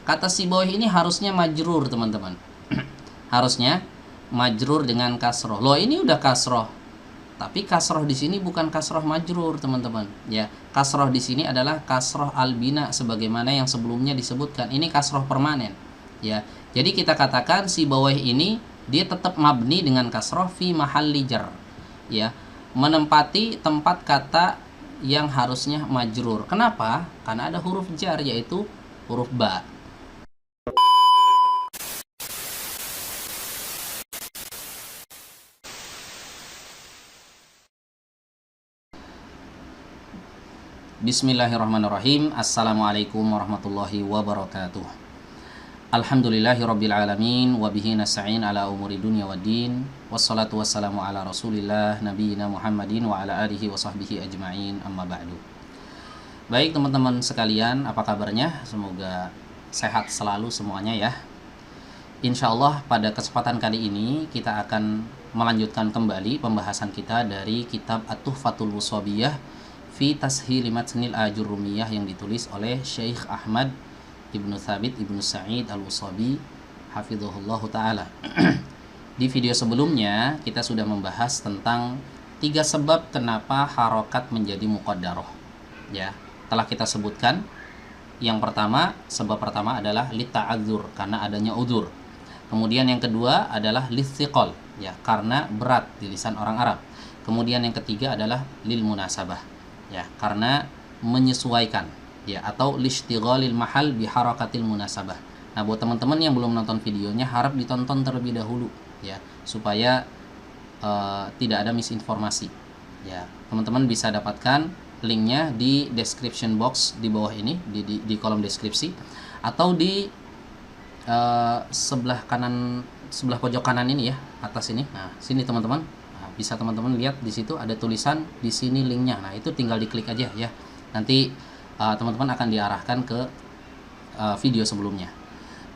Kata sibawih ini harusnya majrur, teman-teman. Harusnya majrur dengan kasroh. Loh, ini udah kasroh. Tapi kasroh di sini bukan kasroh majrur, teman-teman. Ya, kasroh di sini adalah kasroh albina sebagaimana yang sebelumnya disebutkan. Ini kasroh permanen. Ya, jadi kita katakan sibawih ini dia tetap mabni dengan kasroh fi mahalli jar. Ya, menempati tempat kata yang harusnya majrur. Kenapa? Karena ada huruf jar, yaitu huruf ba. Bismillahirrahmanirrahim. Assalamualaikum warahmatullahi wabarakatuh. Alhamdulillahirabbil alamin wa bihi nasta'in ala umuri dunya waddin. Wassalatu wassalamu ala Rasulillah nabiyina Muhammadin wa ala alihi wa sahbihi ajma'in. Amma ba'du. Baik teman-teman sekalian, apa kabarnya? Semoga sehat selalu semuanya ya. Insyaallah pada kesempatan kali ini kita akan melanjutkan kembali pembahasan kita dari kitab At-Tuhfatul Wushabiyah fi Tashil Matnil Ajurrumiyah yang ditulis oleh Syekh Ahmad Ibnu Thabit Ibnu Sa'id Al-Washabi hafizahullah ta'ala. Di video sebelumnya kita sudah membahas tentang 3 sebab kenapa harokat menjadi muqaddarah. Ya, telah kita sebutkan. Yang pertama, sebab pertama adalah lita'adzur, karena adanya udzur. Kemudian yang kedua adalah lithiqal, ya, karena berat di lisan orang Arab. Kemudian yang ketiga adalah lil munasabah, ya, karena menyesuaikan, ya, atau lishtighalil mahal biharakatil munasabah. Nah, buat teman-teman yang belum nonton videonya, harap ditonton terlebih dahulu ya, supaya tidak ada misinformasi. Ya, teman-teman bisa dapatkan linknya di description box di bawah ini, di kolom deskripsi, atau di sebelah kanan, sebelah pojok kanan ini ya, atas ini. Nah, sini teman-teman. Nah, bisa teman-teman lihat di situ ada tulisan di sini linknya. Nah, itu tinggal diklik aja ya. Nanti teman-teman akan diarahkan ke video sebelumnya.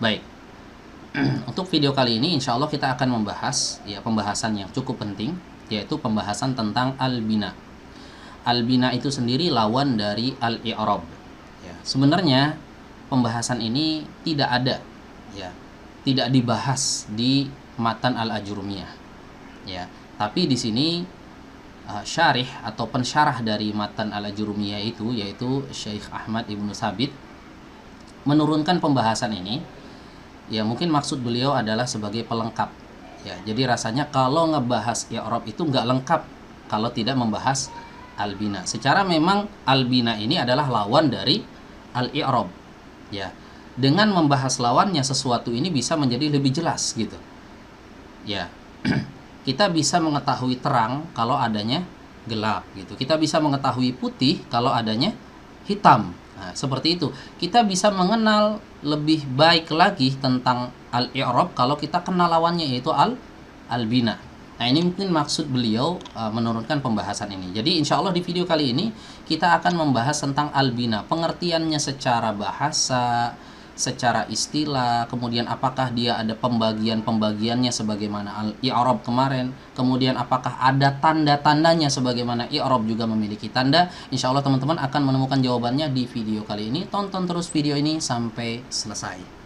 Baik, untuk video kali ini insya Allah kita akan membahas ya pembahasan yang cukup penting, yaitu pembahasan tentang al-bina. Al-bina itu sendiri lawan dari al-i'rab. Ya, sebenarnya pembahasan ini tidak ada, ya, tidak dibahas di matan al-ajurumiyah. Ya, tapi di sini syarih atau pensyarah dari matan al-ajurumiyah itu, yaitu Syekh Ahmad Ibnu Thabit, menurunkan pembahasan ini. Ya, mungkin maksud beliau adalah sebagai pelengkap. Ya, jadi rasanya kalau ngebahas i'rab itu nggak lengkap kalau tidak membahas al-bina. Secara memang al-bina ini adalah lawan dari al-i'rab. Ya, dengan membahas lawannya sesuatu ini bisa menjadi lebih jelas gitu. Ya. Kita bisa mengetahui terang kalau adanya gelap gitu. Kita bisa mengetahui putih kalau adanya hitam. Nah, seperti itu. Kita bisa mengenal lebih baik lagi tentang al-i'rab kalau kita kenal lawannya, yaitu al-bina. Nah, ini mungkin maksud beliau menurunkan pembahasan ini. Jadi insya Allah di video kali ini kita akan membahas tentang al-bina, pengertiannya secara bahasa, secara istilah, kemudian apakah dia ada pembagiannya sebagaimana al-i'rab kemarin, kemudian apakah ada tanda-tandanya sebagaimana i'rab juga memiliki tanda. Insya Allah teman-teman akan menemukan jawabannya di video kali ini. Tonton terus video ini sampai selesai.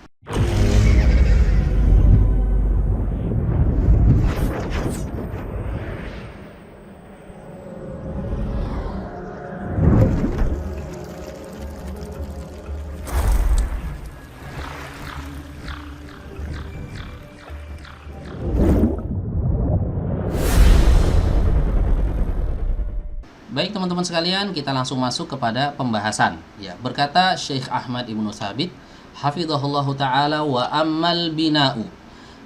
Baik teman-teman sekalian, kita langsung masuk kepada pembahasan. Ya, berkata Syekh Ahmad Ibnu Thabit, hafizahullahu taala, wa ammal bina'u.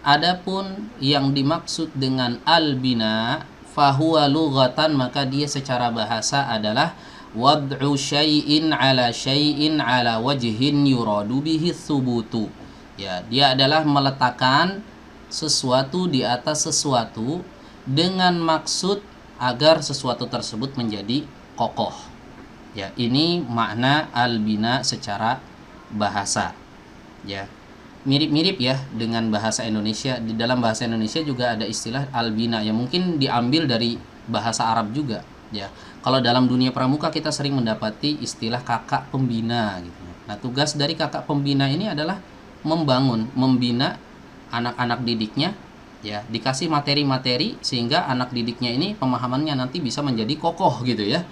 Adapun yang dimaksud dengan al-bina, fahuwa lughatan, maka dia secara bahasa adalah wad'u syai'in ala wajhin yuradu bihi thubutu. Ya, dia adalah meletakkan sesuatu di atas sesuatu dengan maksud agar sesuatu tersebut menjadi kokoh. Ya, ini makna al-bina secara bahasa. Ya, mirip-mirip ya dengan bahasa Indonesia. Di dalam bahasa Indonesia juga ada istilah al-bina yang mungkin diambil dari bahasa Arab juga. Ya, kalau dalam dunia pramuka kita sering mendapati istilah kakak pembina gitu. Nah, tugas dari kakak pembina ini adalah membina anak-anak didiknya, ya, dikasih materi-materi sehingga anak didiknya ini pemahamannya nanti bisa menjadi kokoh gitu ya.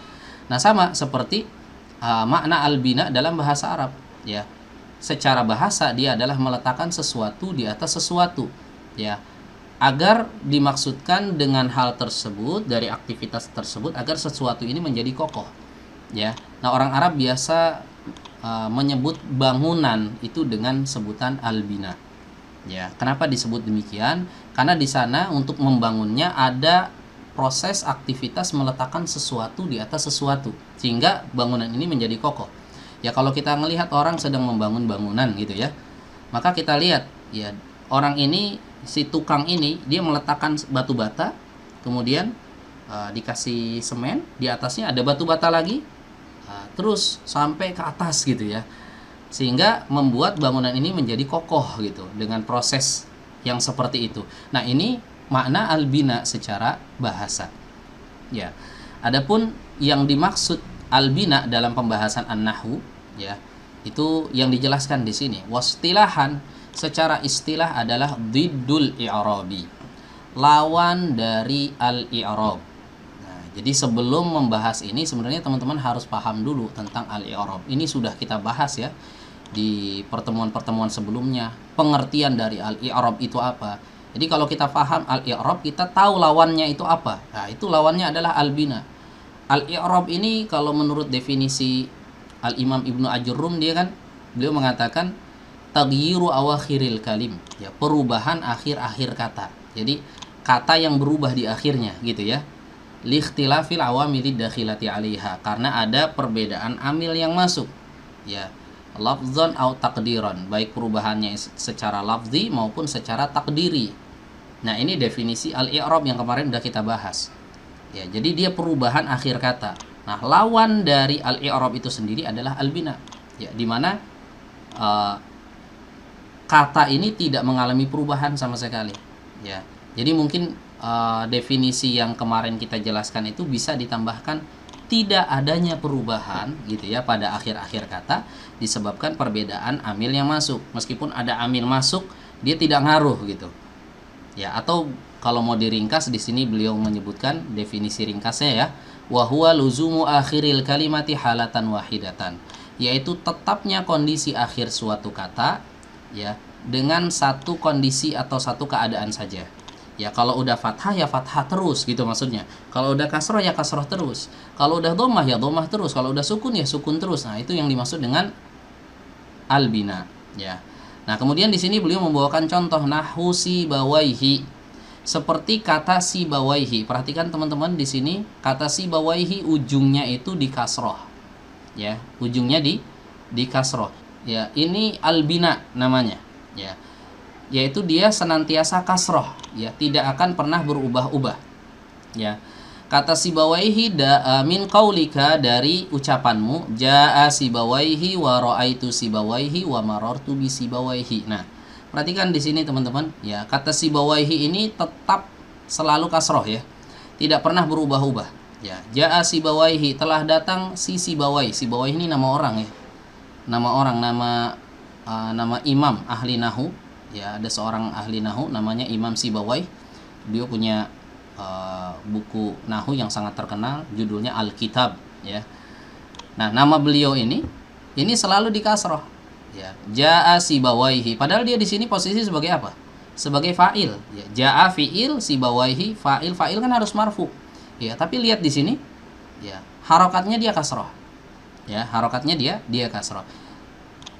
Nah, sama seperti makna albina dalam bahasa Arab, ya. Secara bahasa dia adalah meletakkan sesuatu di atas sesuatu, ya. Agar dimaksudkan dengan hal tersebut, dari aktivitas tersebut, agar sesuatu ini menjadi kokoh, ya. Nah, orang Arab biasa menyebut bangunan itu dengan sebutan albina, ya. Kenapa disebut demikian? Karena di sana untuk membangunnya ada proses aktivitas meletakkan sesuatu di atas sesuatu sehingga bangunan ini menjadi kokoh. Ya, kalau kita melihat orang sedang membangun bangunan gitu ya, maka kita lihat ya, orang ini, si tukang ini, dia meletakkan batu bata, kemudian dikasih semen, di atasnya ada batu bata lagi, terus sampai ke atas gitu ya, sehingga membuat bangunan ini menjadi kokoh gitu dengan proses yang seperti itu. Nah, ini makna albina secara bahasa, ya. Adapun yang dimaksud albina dalam pembahasan an-nahwu, ya, itu yang dijelaskan di sini. Wastilahan, secara istilah adalah diddul i'rabi, lawan dari al-i'rab. Nah, jadi sebelum membahas ini sebenarnya teman-teman harus paham dulu tentang al-i'rab. Ini sudah kita bahas ya di pertemuan-pertemuan sebelumnya, pengertian dari al-i'rab itu apa. Jadi kalau kita paham al-i'rab, kita tahu lawannya itu apa. Nah, itu lawannya adalah albina. Al-i'rab ini kalau menurut definisi Al-Imam Ibnu Ajurrum, beliau mengatakan taghyiru awakhiril kalim, ya, perubahan akhir-akhir kata. Jadi kata yang berubah di akhirnya gitu ya. Likhtilafil awamilid dakhilati 'alaiha, karena ada perbedaan amil yang masuk. Ya, lafzan au takdiran, baik perubahannya secara lafzi maupun secara takdiri. Nah, ini definisi al-i'rab yang kemarin udah kita bahas. Ya, jadi dia perubahan akhir kata. Nah, lawan dari al-i'rab itu sendiri adalah albina. Ya, di mana kata ini tidak mengalami perubahan sama sekali. Ya. Jadi mungkin definisi yang kemarin kita jelaskan itu bisa ditambahkan tidak adanya perubahan gitu ya pada akhir-akhir kata disebabkan perbedaan amil yang masuk. Meskipun ada amil masuk, dia tidak ngaruh gitu. Ya, atau kalau mau diringkas di sini beliau menyebutkan definisi ringkasnya ya, wa huwa luzumu akhiril kalimati halatan wahidatan, yaitu tetapnya kondisi akhir suatu kata ya dengan satu kondisi atau satu keadaan saja. Ya, kalau udah fathah ya fathah terus gitu maksudnya. Kalau udah kasroh ya kasroh terus. Kalau udah dhammah ya dhammah terus. Kalau udah sukun ya sukun terus. Nah, itu yang dimaksud dengan albina ya. Nah, kemudian di sini beliau membawakan contoh nahwu sibawaihi. Seperti kata sibawaihi. Perhatikan teman-teman di sini kata sibawaihi ujungnya itu di kasroh. Ya, ujungnya di kasroh. Ya, ini albina namanya. Ya. Yaitu dia senantiasa kasroh, ya, tidak akan pernah berubah-ubah. Ya. Kata sibawaihi min qaulika, dari ucapanmu, jaa sibawaihi wa ra'aitu sibawaihi wa marartu bi sibawaihi. Nah, perhatikan di sini teman-teman, ya, kata sibawaihi ini tetap selalu kasroh ya. Tidak pernah berubah-ubah. Ya, jaa sibawaihi, telah datang si sibawai. Sibawai ini nama orang ya. Nama orang, nama imam ahli nahwu. Ya, ada seorang ahli nahwu namanya Imam Sibawai. Dia punya buku nahwu yang sangat terkenal, judulnya Al-Kitab ya. Nah, nama beliau ini selalu di kasroh ya. Jaa sibawaihi, padahal dia di sini posisi sebagai apa? Sebagai fa'il ya. Jaa fi'il, sibawaihi fa'il. Fa'il kan harus marfu ya, tapi lihat di sini ya, harokatnya dia kasroh ya, harokatnya dia kasroh.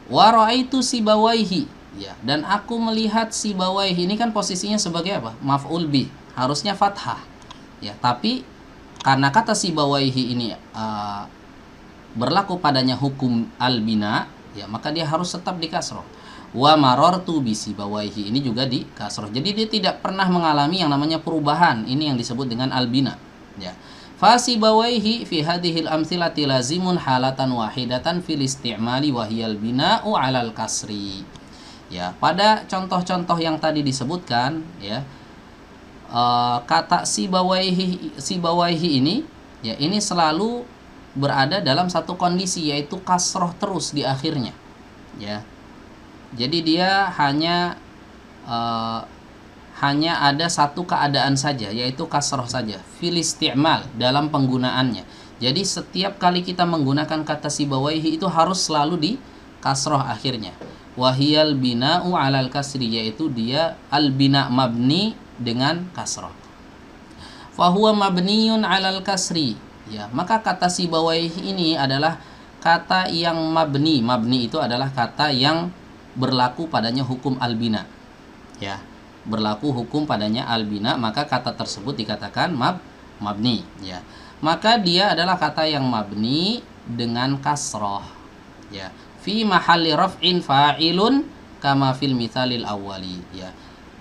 Wa ra'aitu sibawaihi ya, dan aku melihat sibawaihi, ini kan posisinya sebagai apa? Maf'ul bih, harusnya fathah ya, tapi karena kata sibawaihi ini berlaku padanya hukum albina ya, maka dia harus tetap di kasroh. Wa marartu bi sibawaihi, ini juga di kasroh. Jadi dia tidak pernah mengalami yang namanya perubahan. Ini yang disebut dengan albina ya. Fa sibawaihi fi hadhil amthilati lazimun halatan wahidatan fil isti'mali wa hiyal bina'u 'alal kasri. Ya, pada contoh-contoh yang tadi disebutkan ya, kata sibawaihi ini ya, ini selalu berada dalam satu kondisi, yaitu kasroh terus di akhirnya ya. Jadi dia hanya ada satu keadaan saja, yaitu kasroh saja, fil isti'mal, dalam penggunaannya. Jadi setiap kali kita menggunakan kata sibawaihi itu harus selalu di kasroh akhirnya. Wahiyal bina'u alal kasri, yaitu dia al bina mabni dengan kasroh. Fahuwa mabniyun alal kasri, ya. Maka kata sibawaihi ini adalah kata yang mabni. Mabni itu adalah kata yang berlaku padanya hukum albina, ya, berlaku hukum padanya albina, maka kata tersebut dikatakan mabni, ya. Maka dia adalah kata yang mabni dengan kasroh, ya. Fi mahalli raf'in fa'ilun kama fil mithalil awwali, ya.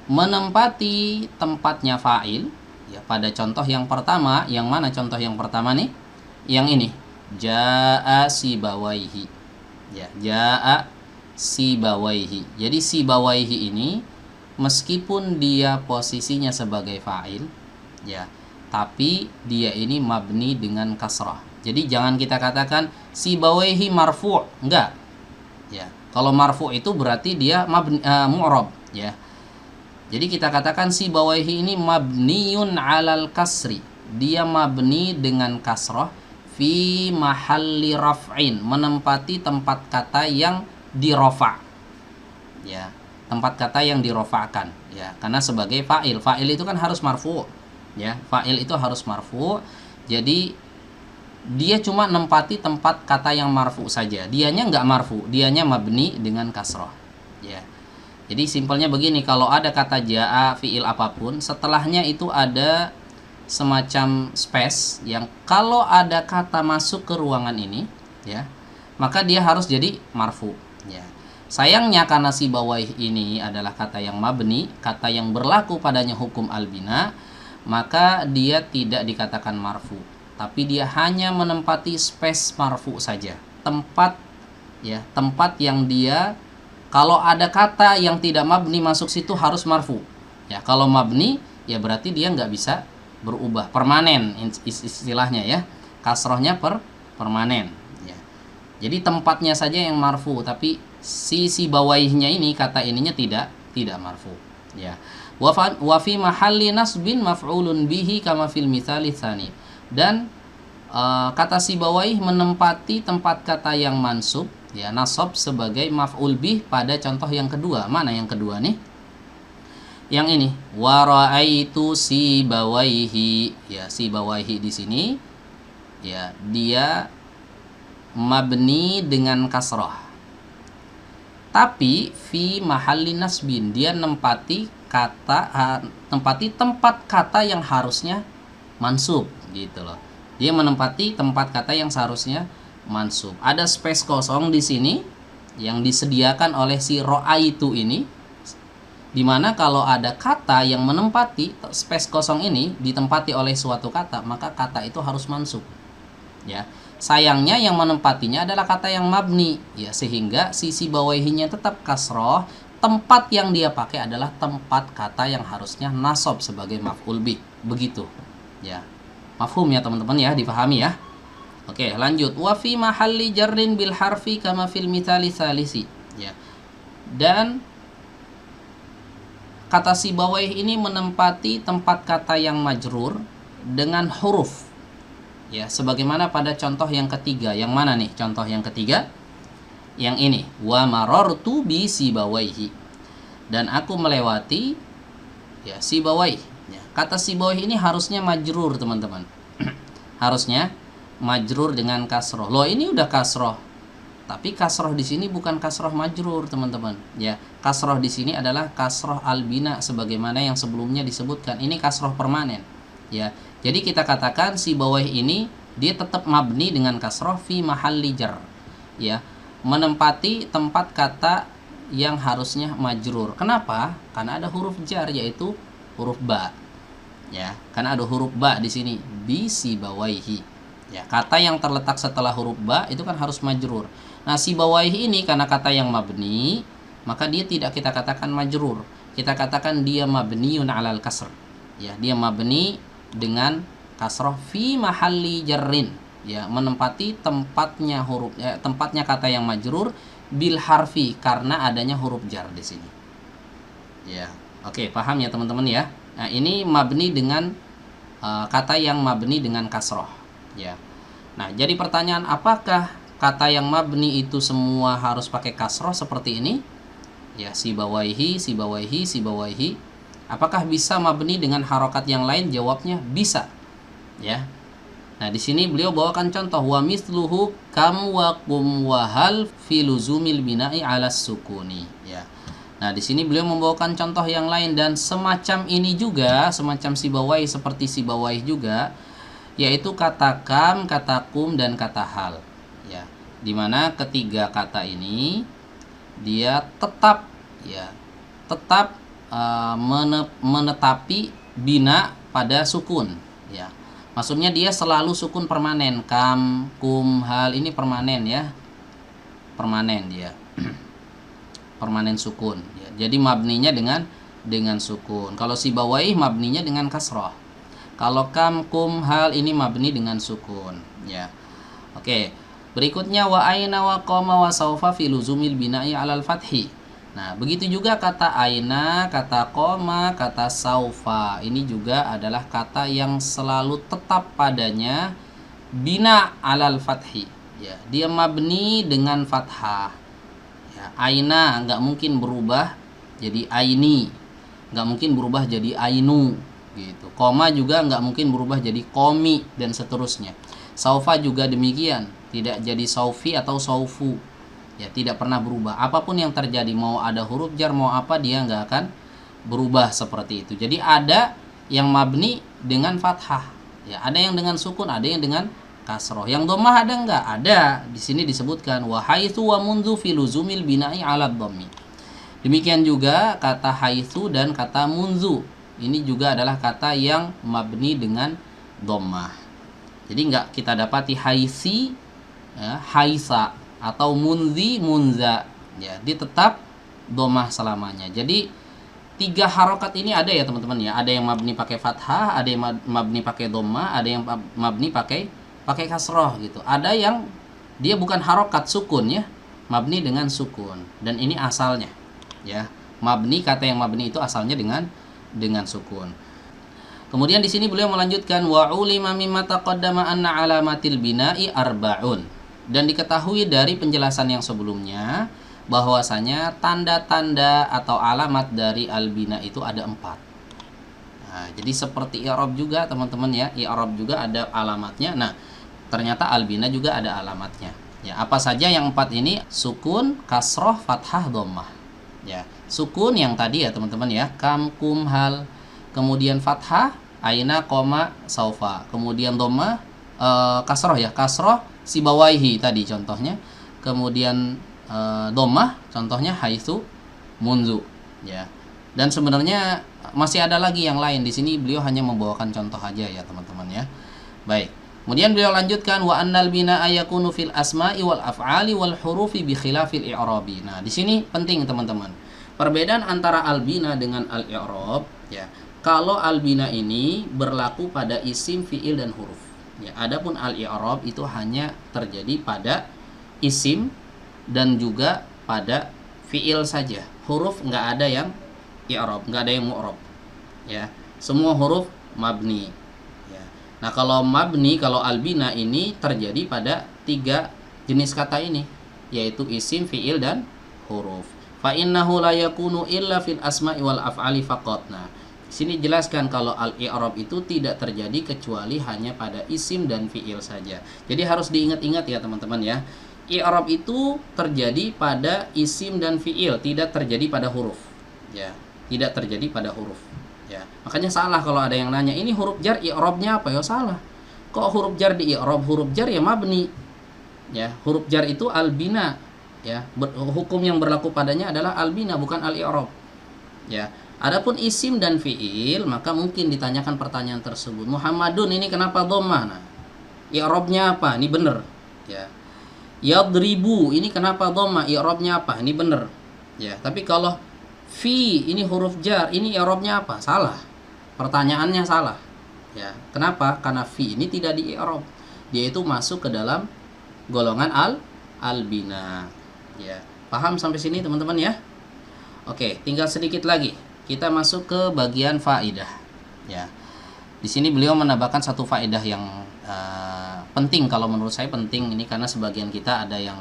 Menempati tempatnya fa'il, ya, pada contoh yang pertama. Yang mana contoh yang pertama nih? Yang ini, jaa sibawaihi, ya, jaa sibawaihi. Jadi sibawaihi ini meskipun dia posisinya sebagai fa'il, ya, tapi dia ini mabni dengan kasrah. Jadi jangan kita katakan sibawaihi marfu', enggak, ya. Kalau marfu' itu berarti dia mabni mu'rab, ya. Jadi kita katakan sibawaihi ini mabniun alal kasri, dia mabni dengan kasrah, fi mahalli raf'in, menempati tempat kata yang dirofa, ya, tempat kata yang dirofa'kan, ya, karena sebagai fa'il. Fa'il itu kan harus marfu, ya, fa'il itu harus marfu. Jadi dia cuma nempati tempat kata yang marfu saja, dianya nggak marfu, dianya mabni dengan kasroh, ya. Jadi simpelnya begini, kalau ada kata jaa fi'il apapun, setelahnya itu ada semacam space yang kalau ada kata masuk ke ruangan ini, ya, maka dia harus jadi marfu, ya. Sayangnya karena sibawaih ini adalah kata yang mabni, kata yang berlaku padanya hukum albina, maka dia tidak dikatakan marfu, tapi dia hanya menempati space marfu saja, tempat, ya, tempat yang dia kalau ada kata yang tidak mabni masuk situ harus marfu, ya. Kalau mabni, ya berarti dia nggak bisa berubah, permanen istilahnya, ya, kasrohnya permanen, ya. Jadi tempatnya saja yang marfu, tapi si bawaihnya ini, kata ininya tidak marfu, ya. Wa fi mahalli nasbin maf'ulun bihi kama fil mitsali tsani. Dan kata si bawaih menempati tempat kata yang mansub, ya, nasab sebagai maf'ul bih pada contoh yang kedua. Mana yang kedua nih? Yang ini, wa ra'aitu sibawaihi, ya, sibawaihi di sini, ya, dia mabni dengan kasrah, tapi fi mahalli nasbin, dia nempati tempat kata yang harusnya mansub, gitu loh. Dia menempati tempat kata yang seharusnya mansub. Ada space kosong di sini yang disediakan oleh si ra'aitu ini, dimana kalau ada kata yang menempati space kosong ini ditempati oleh suatu kata, maka kata itu harus mansub, ya. Sayangnya yang menempatinya adalah kata yang mabni, ya, sehingga sisi bawaihinya tetap kasroh. Tempat yang dia pakai adalah tempat kata yang harusnya nasab sebagai maf'ul bih, begitu, ya. Mafhum ya teman-teman, ya, dipahami ya. Oke, lanjut. Wa fi mahalli jarrin bil harfi kama fil mitsali tsalisi, ya. Dan kata sibawaih ini menempati tempat kata yang majrur dengan huruf, ya, sebagaimana pada contoh yang ketiga. Yang mana nih contoh yang ketiga? Yang ini, wa marartu bi sibawaihi, dan aku melewati, ya, sibawaih, ya. Kata sibawaih ini harusnya majrur, teman-teman. Harusnya majrur dengan kasroh. Loh, ini udah kasroh, tapi kasroh di sini bukan kasroh majrur, teman-teman, ya. Kasroh di sini adalah kasroh albina sebagaimana yang sebelumnya disebutkan. Ini kasroh permanen, ya. Jadi kita katakan si bawah ini dia tetap mabni dengan kasroh fi mahalli jar, ya, menempati tempat kata yang harusnya majrur. Kenapa? Karena ada huruf jar, yaitu huruf ba, ya. Karena ada huruf ba di sini, bi si bawaihi, ya. Kata yang terletak setelah huruf ba itu kan harus majrur. Nah, si bawaihi ini karena kata yang mabni, maka dia tidak kita katakan majrur. Kita katakan dia mabniun alal kasr, ya. Dia mabni dengan kasroh fi mahalli jarrin, ya, menempati tempatnya huruf, ya, tempatnya kata yang majrur bil harfi, karena adanya huruf jar di sini. Ya, oke, paham ya teman-teman ya. Nah, ini mabni dengan kata yang mabni dengan kasroh. Ya. Nah, jadi pertanyaan, apakah kata yang mabni itu semua harus pakai kasroh seperti ini? Ya, sibawaihi, sibawaihi, sibawaihi. Apakah bisa mabni dengan harokat yang lain? Jawabnya bisa. Ya. Nah, di sini beliau bawakan contoh, wa misluhu kam wa kum wa hal fi luzumil bina'i 'ala sukuni. Ya. Nah, di sini beliau membawakan contoh yang lain, dan semacam ini juga, semacam sibawai, seperti sibawai juga, yaitu kata kam, kata kum, dan kata hal. Ya, dimana ketiga kata ini dia tetap, ya, tetap menetapi bina pada sukun. Ya, maksudnya dia selalu sukun permanen. Kam, kum, hal ini permanen ya, permanen dia. Permanen sukun ya. Jadi mabninya dengan sukun. Kalau sibawai mabninya dengan kasroh. Kalau kam, kum, hal ini mabni dengan sukun ya. Oke, berikutnya wa aina wa qama wa saufa fi luzumil bina'i 'alal fathi. Nah, begitu juga kata aina, kata qama, kata saufa. Ini juga adalah kata yang selalu tetap padanya bina 'alal fathi ya. Dia mabni dengan fathah. Ya, aina nggak mungkin berubah jadi aini, nggak mungkin berubah jadi ainu gitu. Koma juga nggak mungkin berubah jadi komi, dan seterusnya. Saufa juga demikian, tidak jadi saufi atau saufu ya, tidak pernah berubah. Apapun yang terjadi, mau ada huruf jar mau apa, dia nggak akan berubah seperti itu. Jadi ada yang mabni dengan fathah ya, ada yang dengan sukun, ada yang dengan kasroh. Yang dhammah ada enggak? Ada. Di sini disebutkan wa haitsu wa munzu fi luzumil bina'i 'ala dhammi. Demikian juga kata haitsu dan kata munzu. Ini juga adalah kata yang mabni dengan dhammah. Jadi enggak kita dapati haisi ya, haisa, atau munzi, munza ya. Dia tetap dhammah selamanya. Jadi tiga harokat ini ada ya teman-teman ya. Ada yang mabni pakai fathah, ada yang mabni pakai dhammah, ada yang mabni pakai kasroh gitu. Ada yang dia bukan harokat, sukun ya, mabni dengan sukun, dan ini asalnya ya. Mabni, kata yang mabni itu asalnya dengan sukun. Kemudian di sini beliau melanjutkan wa ulima mimma taqaddama anna alamatil bina'i arba'un, dan diketahui dari penjelasan yang sebelumnya bahwasanya tanda-tanda atau alamat dari albina itu ada 4. Nah, jadi seperti i'rab juga teman-teman ya, i'rab juga ada alamatnya. Nah, ternyata albina juga ada alamatnya. Ya, apa saja yang 4 ini? Sukun, kasroh, fathah, dhammah. Ya, sukun yang tadi ya teman-teman ya, kam, kum, hal. Kemudian fathah, aina, qoma, saufa. Kemudian dhammah, kasroh ya, kasroh, sibawaihi tadi contohnya. Kemudian dhammah contohnya haitsu, munzu. Ya. Dan sebenarnya masih ada lagi yang lain. Di sini beliau hanya membawakan contoh aja ya teman-teman ya. Baik. Kemudian beliau lanjutkan wa annal binaa yakunu fil asma'i wal af'ali wal hurufi bi khilafil i'rabi. Nah, di sini penting teman-teman. Perbedaan antara albina dengan al-i'rab ya. Kalau albina ini berlaku pada isim, fiil, dan huruf. Ya, adapun al-i'rab itu hanya terjadi pada isim dan juga pada fiil saja. Huruf nggak ada yang i'rab, nggak ada yang mu'rab. Ya, semua huruf mabni. Nah, kalau mabni, kalau albina ini terjadi pada 3 jenis kata ini, yaitu isim, fiil, dan huruf. Fa innahu la yakunu illa fil asma'i wal af'ali faqat. Nah, sini jelaskan kalau al-i'rab itu tidak terjadi kecuali hanya pada isim dan fiil saja. Jadi harus diingat-ingat ya teman-teman ya. I'rab itu terjadi pada isim dan fiil, tidak terjadi pada huruf. Ya, tidak terjadi pada huruf. Ya, makanya salah kalau ada yang nanya, ini huruf jar i'rabnya apa? Ya salah. Kok huruf jar di i'rab? Huruf jar ya mabni. Ya, huruf jar itu albina. Ya, hukum yang berlaku padanya adalah albina, bukan al-i'rab. Ya, adapun isim dan fiil, maka mungkin ditanyakan pertanyaan tersebut. Muhammadun ini kenapa dhammah? Nah, i'rabnya apa? Ini benar. Ya. Yadribu ini kenapa dhammah? I'rabnya apa? Ini benar. Ya, tapi kalau fi ini huruf jar, ini i'rabnya apa? Salah. Pertanyaannya salah. Ya, kenapa? Karena fi ini tidak di i'rab. Dia itu masuk ke dalam golongan albina. Ya. Paham sampai sini teman-teman ya? Oke, tinggal sedikit lagi. Kita masuk ke bagian faidah. Ya. Di sini beliau menambahkan satu faedah yang penting, kalau menurut saya penting ini, karena sebagian kita ada yang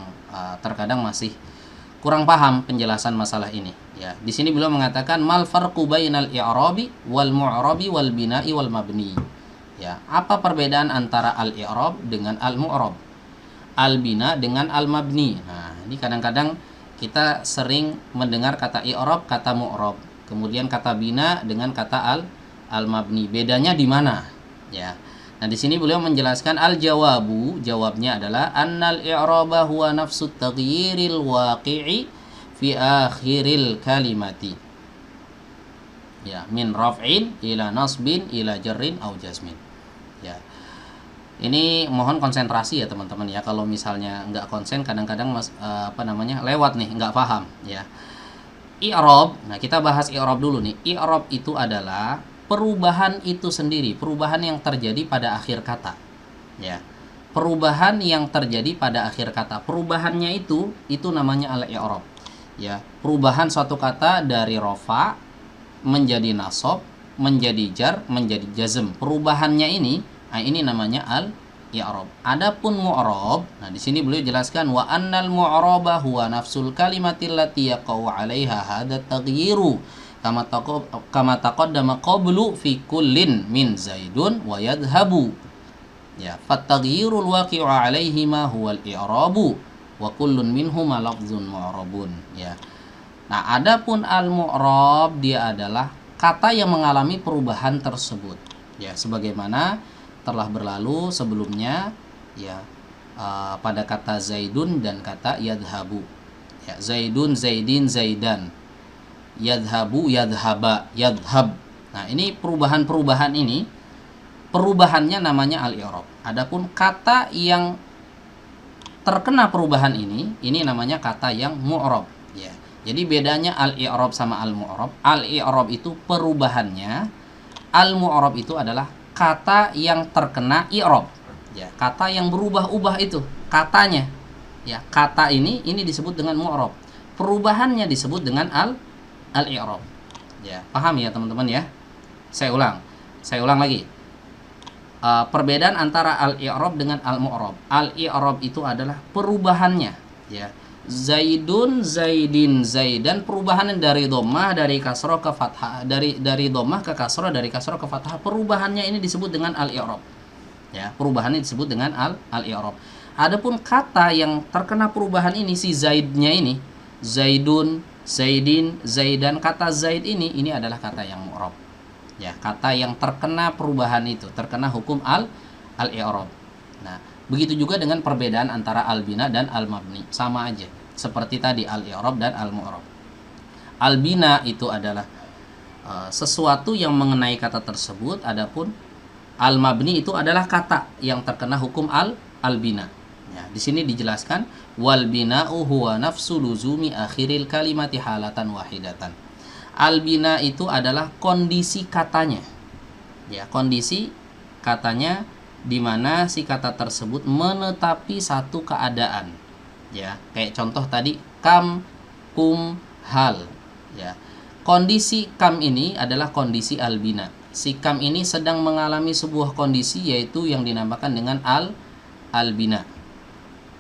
terkadang masih kurang paham penjelasan masalah ini. Ya, di sini beliau mengatakan mal farqu bainal i'rabi wal mu'rabi wal bina'i wal mabni. Ya, apa perbedaan antara al-i'rab dengan al-mu'rab, al-bina dengan al-mabni? Nah, ini kadang-kadang kita sering mendengar kata i'rab, kata mu'rab, kemudian kata bina dengan kata al-mabni. Bedanya di mana? Ya. Nah, di sini beliau menjelaskan al-jawabu, jawabnya adalah annal i'raba huwa nafsu taghyiril waqi'i fi akhiril kalimati. Ya, min raf'in ila nasbin ila jarrin au jazmin. Ya. Ini mohon konsentrasi ya teman-teman ya. Kalau misalnya nggak konsen, kadang-kadang lewat nih, nggak paham ya. I'rab, nah kita bahas i'rab dulu nih. I'rab itu adalah perubahan itu sendiri, perubahan yang terjadi pada akhir kata. Ya. Perubahan yang terjadi pada akhir kata. Perubahannya itu namanya al-i'rab. Ya, perubahan suatu kata dari rofa menjadi nasab, menjadi jar, menjadi jazm. Perubahannya ini, nah ini namanya al-i'rab. Adapun mu'rab, nah di sini beliau jelaskan wa annal mu'raba huwa nafsul kalimatil lati yaqau 'alaiha hadha taghyiru kama taqaddama qablu fi kullin min zaidun wa yadhhabu. Ya, fat-taghyirul waqi'u 'alaihima huwal i'rabu wa kullun minhuma lafzun mu'rabun. Ya. Nah, adapun al-mu'rab, dia adalah kata yang mengalami perubahan tersebut. Ya, sebagaimana telah berlalu sebelumnya ya, pada kata zaidun dan kata yadhabu. Ya, zaidun, zaidin, zaidan. Yadhabu, yadhaba, yadhab. Nah, ini perubahan-perubahan ini, perubahannya namanya al-i'rab. Adapun kata yang terkena perubahan ini namanya kata yang mu'rab. Ya. Jadi bedanya al-i'rab sama al-mu'rab. Al-i'rab itu perubahannya, al-mu'rab itu adalah kata yang terkena i'rab. Ya, kata yang berubah-ubah itu katanya. Ya, kata ini disebut dengan mu'rab. Perubahannya disebut dengan al-i'rab. Ya, paham ya teman-teman ya? Saya ulang lagi. Perbedaan antara al-i'rab dengan al-mu'rab. Al-i'rab itu adalah perubahannya, ya. Zaidun, zaidin, zaidan, perubahan dari dhammah, dari kasrah ke fathah, dari dhammah ke kasrah, dari kasrah ke fathah. Perubahannya ini disebut dengan al-i'rab. Ya, perubahannya disebut dengan al-i'rab. Adapun kata yang terkena perubahan ini, si zaidnya ini, zaidun, zaidin, zaidan, kata zaid ini adalah kata yang mu'rab. Ya, kata yang terkena perubahan itu, terkena hukum al-i'rab. Nah, begitu juga dengan perbedaan antara al-bina dan al-mabni, sama aja seperti tadi al-i'rab dan al-mu'rab. Al-bina itu adalah sesuatu yang mengenai kata tersebut, adapun al-mabni itu adalah kata yang terkena hukum al-bina. Ya, di sini dijelaskan wal bina'u huwa nafsu luzumi akhiril kalimati halatan wahidatan. Al-bina itu adalah kondisi katanya. Ya, kondisi katanya di mana si kata tersebut menetapi satu keadaan. Ya, kayak contoh tadi kam, kum, hal. Ya. Kondisi kam ini adalah kondisi al-bina. Si kam ini sedang mengalami sebuah kondisi, yaitu yang dinamakan dengan al-bina.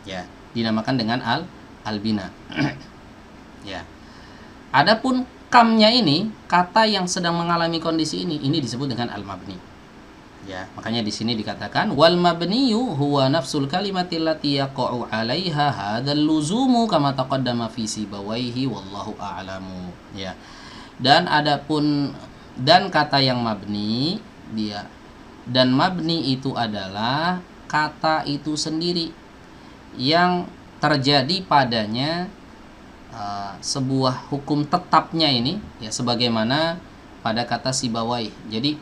Ya, dinamakan dengan al-bina. Ya. Adapun kamnya ini, kata yang sedang mengalami kondisi ini disebut dengan al-mabni. Ya, makanya di sini dikatakan wal mabniyu huwa nafsul kalimati allati yaqa'u 'alaiha hadzal luzumu kama taqaddama fi sibawaihi wallahu a'lamu. Ya. Dan kata yang mabni, dan mabni itu adalah kata itu sendiri yang terjadi padanya sebuah hukum tetapnya ini, ya, sebagaimana pada kata sibawai. Jadi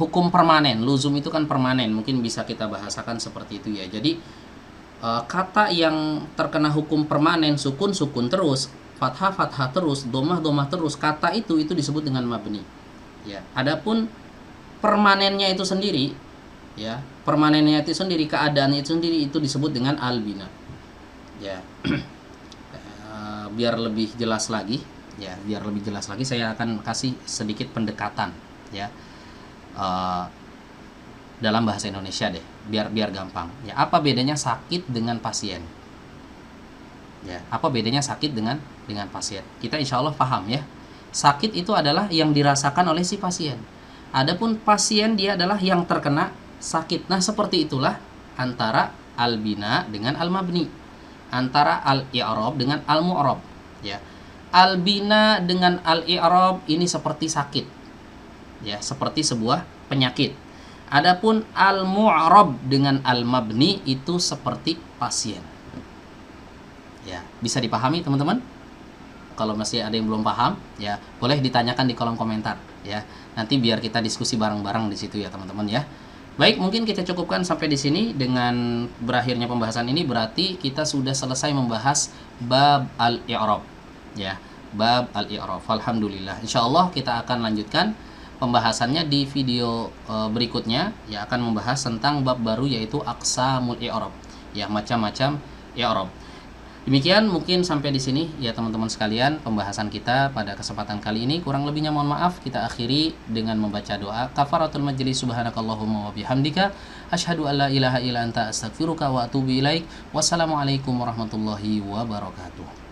hukum permanen, luzum itu kan permanen, mungkin bisa kita bahasakan seperti itu ya. Jadi kata yang terkena hukum permanen, sukun terus, fathah terus, domah terus, kata itu disebut dengan mabni. Ya, adapun permanennya itu sendiri, ya, permanennya itu sendiri, keadaannya itu sendiri, itu disebut dengan al-bina. Ya. biar lebih jelas lagi ya, biar lebih jelas lagi saya akan kasih sedikit pendekatan ya, dalam bahasa Indonesia deh, biar gampang ya. Apa bedanya sakit dengan pasien ya? Apa bedanya sakit dengan pasien? Kita insya Allah paham ya. Sakit itu adalah yang dirasakan oleh si pasien, adapun pasien dia adalah yang terkena sakit. Nah seperti itulah antara al-bina dengan al-mabni, antara al-i'rab dengan al-mu'rab ya. Al-bina dengan al-i'rab ini seperti sakit ya, seperti sebuah penyakit. Adapun al-mu'rab dengan al-mabni itu seperti pasien ya. Bisa dipahami teman-teman? Kalau masih ada yang belum paham ya, boleh ditanyakan di kolom komentar ya, nanti biar kita diskusi bareng-bareng di situ ya teman-teman ya. Baik, mungkin kita cukupkan sampai di sini. Dengan berakhirnya pembahasan ini berarti kita sudah selesai membahas bab al-i'rab ya, bab al-i'rab. Alhamdulillah. Insyaallah kita akan lanjutkan pembahasannya di video berikutnya ya, akan membahas tentang bab baru yaitu aqsamul i'rab ya, macam-macam i'rab. Demikian mungkin sampai di sini ya teman-teman sekalian pembahasan kita pada kesempatan kali ini. Kurang lebihnya mohon maaf. Kita akhiri dengan membaca doa kafaratul majlis. Subhanakallahumma wa bihamdika asyhadu an la ilaha illa anta astaghfiruka wa atubu ilaik. Wassalamualaikum warahmatullahi wabarakatuh.